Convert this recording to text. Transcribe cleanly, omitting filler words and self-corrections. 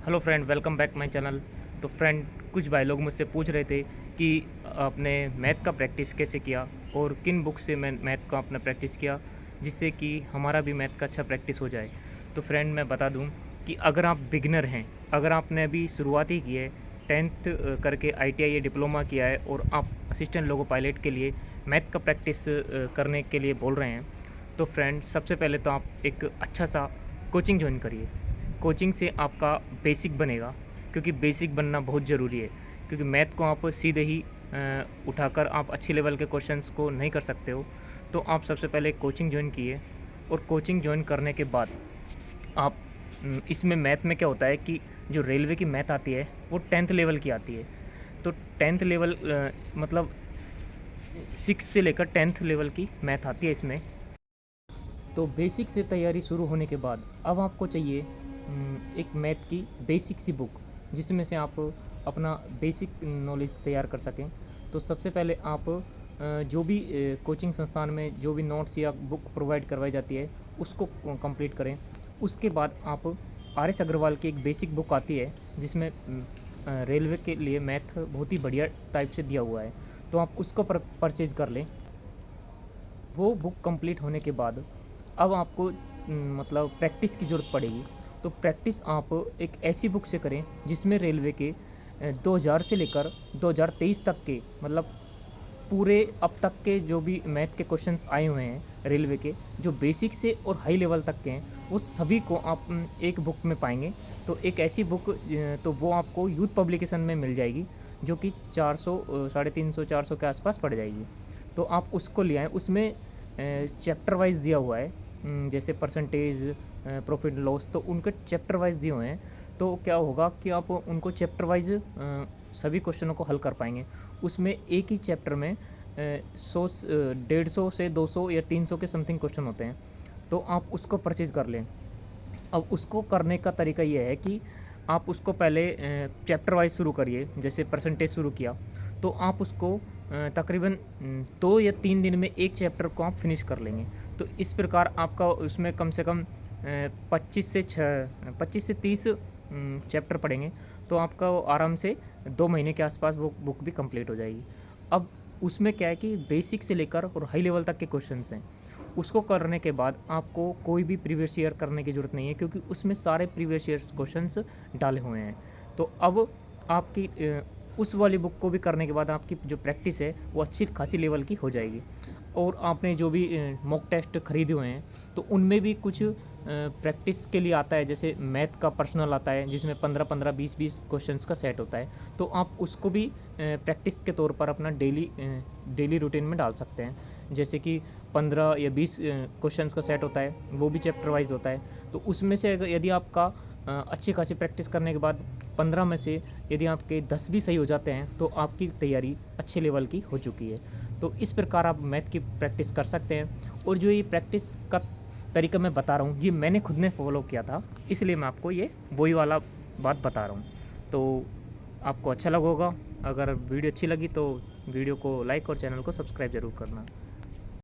Hello friend, welcome back my channel. तो friend, कुछ भाई लोग मुझसे पूछ रहे थे कि आपने मैथ का प्रैक्टिस कैसे किया और किन बुक से मैं मैथ का अपना प्रैक्टिस किया जिससे कि हमारा भी मैथ का अच्छा प्रैक्टिस हो जाए। तो फ्रेंड, मैं बता दूं कि अगर आप बिगिनर हैं, अगर आपने अभी शुरुआत ही की है, टेंथ करके आईटीआई या डिप्लोमा किया है और आप असिस्टेंट लोको पायलट के लिए मैथ का प्रैक्टिस करने के लिए बोल रहे हैं, तो फ्रेंड सबसे पहले तो आप एक अच्छा सा कोचिंग ज्वाइन करिए। कोचिंग से आपका बेसिक बनेगा, क्योंकि बेसिक बनना बहुत ज़रूरी है। क्योंकि मैथ को आप सीधे ही उठाकर आप अच्छी लेवल के क्वेश्चंस को नहीं कर सकते हो। तो आप सबसे पहले कोचिंग ज्वाइन किए, और कोचिंग ज्वाइन करने के बाद आप इसमें मैथ में क्या होता है कि जो रेलवे की मैथ आती है वो टेंथ लेवल की आती है। तो टेंथ लेवल मतलब सिक्स से लेकर टेंथ लेवल की मैथ आती है इसमें। तो बेसिक से तैयारी शुरू होने के बाद अब आपको चाहिए एक मैथ की बेसिक सी बुक, जिसमें से आप अपना बेसिक नॉलेज तैयार कर सकें। तो सबसे पहले आप जो भी कोचिंग संस्थान में जो भी नोट्स या बुक प्रोवाइड करवाई जाती है उसको कंप्लीट करें। उसके बाद आप आर एस अग्रवाल की एक बेसिक बुक आती है, जिसमें रेलवे के लिए मैथ बहुत ही बढ़िया टाइप से दिया हुआ है। तो आप उसको परचेज़ कर लें। वो बुक कंप्लीट होने के बाद अब आपको मतलब प्रैक्टिस की ज़रूरत पड़ेगी। तो प्रैक्टिस आप एक ऐसी बुक से करें जिसमें रेलवे के 2000 से लेकर 2023 तक के, मतलब पूरे अब तक के जो भी मैथ के क्वेश्चंस आए हुए हैं रेलवे के, जो बेसिक से और हाई लेवल तक के हैं, वो सभी को आप एक बुक में पाएंगे। तो एक ऐसी बुक तो वो आपको यूथ पब्लिकेशन में मिल जाएगी, जो कि 400 350 400 के आसपास पड़ जाएगी। तो आप उसको ले आएँ। उसमें चैप्टर वाइज दिया हुआ है, जैसे परसेंटेज, प्रॉफिट लॉस, तो उनके चैप्टर वाइज दिए हुए हैं। तो क्या होगा कि आप उनको चैप्टर वाइज सभी क्वेश्चनों को हल कर पाएंगे। उसमें एक ही चैप्टर में 150 से 200 या 300 के समथिंग क्वेश्चन होते हैं। तो आप उसको परचेज़ कर लें। अब उसको करने का तरीका ये है कि आप उसको पहले चैप्टर वाइज शुरू करिए। जैसे परसेंटेज शुरू किया, तो आप उसको तकरीबन 2 या 3 दिन में एक चैप्टर को आप फिनिश कर लेंगे। तो इस प्रकार आपका उसमें कम से कम 25 से 30 चैप्टर पढ़ेंगे। तो आपका वो आराम से 2 महीने के आसपास वो बुक भी कंप्लीट हो जाएगी। अब उसमें क्या है कि बेसिक से लेकर और हाई लेवल तक के क्वेश्चंस हैं। उसको करने के बाद आपको कोई भी प्रीवियस ईयर करने की ज़रूरत नहीं है, क्योंकि उसमें सारे प्रीवियस ईयर्स क्वेश्चंस डाले हुए हैं। तो अब आपकी उस वाली बुक को भी करने के बाद आपकी जो प्रैक्टिस है वो अच्छी खासी लेवल की हो जाएगी। और आपने जो भी मॉक टेस्ट खरीदे हुए हैं, तो उनमें भी कुछ प्रैक्टिस के लिए आता है। जैसे मैथ का पर्सनल आता है, जिसमें 15-15 20-20 क्वेश्चंस का सेट होता है। तो आप उसको भी प्रैक्टिस के तौर पर अपना डेली रूटीन में डाल सकते हैं। जैसे कि 15 या 20 क्वेश्चंस का सेट होता है, वो भी चैप्टर वाइज होता है। तो उसमें से यदि आपका अच्छी खासी प्रैक्टिस करने के बाद 15 में से यदि आपके 10 भी सही हो जाते हैं, तो आपकी तैयारी अच्छे लेवल की हो चुकी है। तो इस प्रकार आप मैथ की प्रैक्टिस कर सकते हैं। और जो ये प्रैक्टिस का तरीका मैं बता रहा हूँ, ये मैंने खुद ने फॉलो किया था, इसलिए मैं आपको ये वही वाला बात बता रहा हूँ। तो आपको अच्छा लगा होगा। अगर वीडियो अच्छी लगी तो वीडियो को लाइक और चैनल को सब्सक्राइब ज़रूर करना।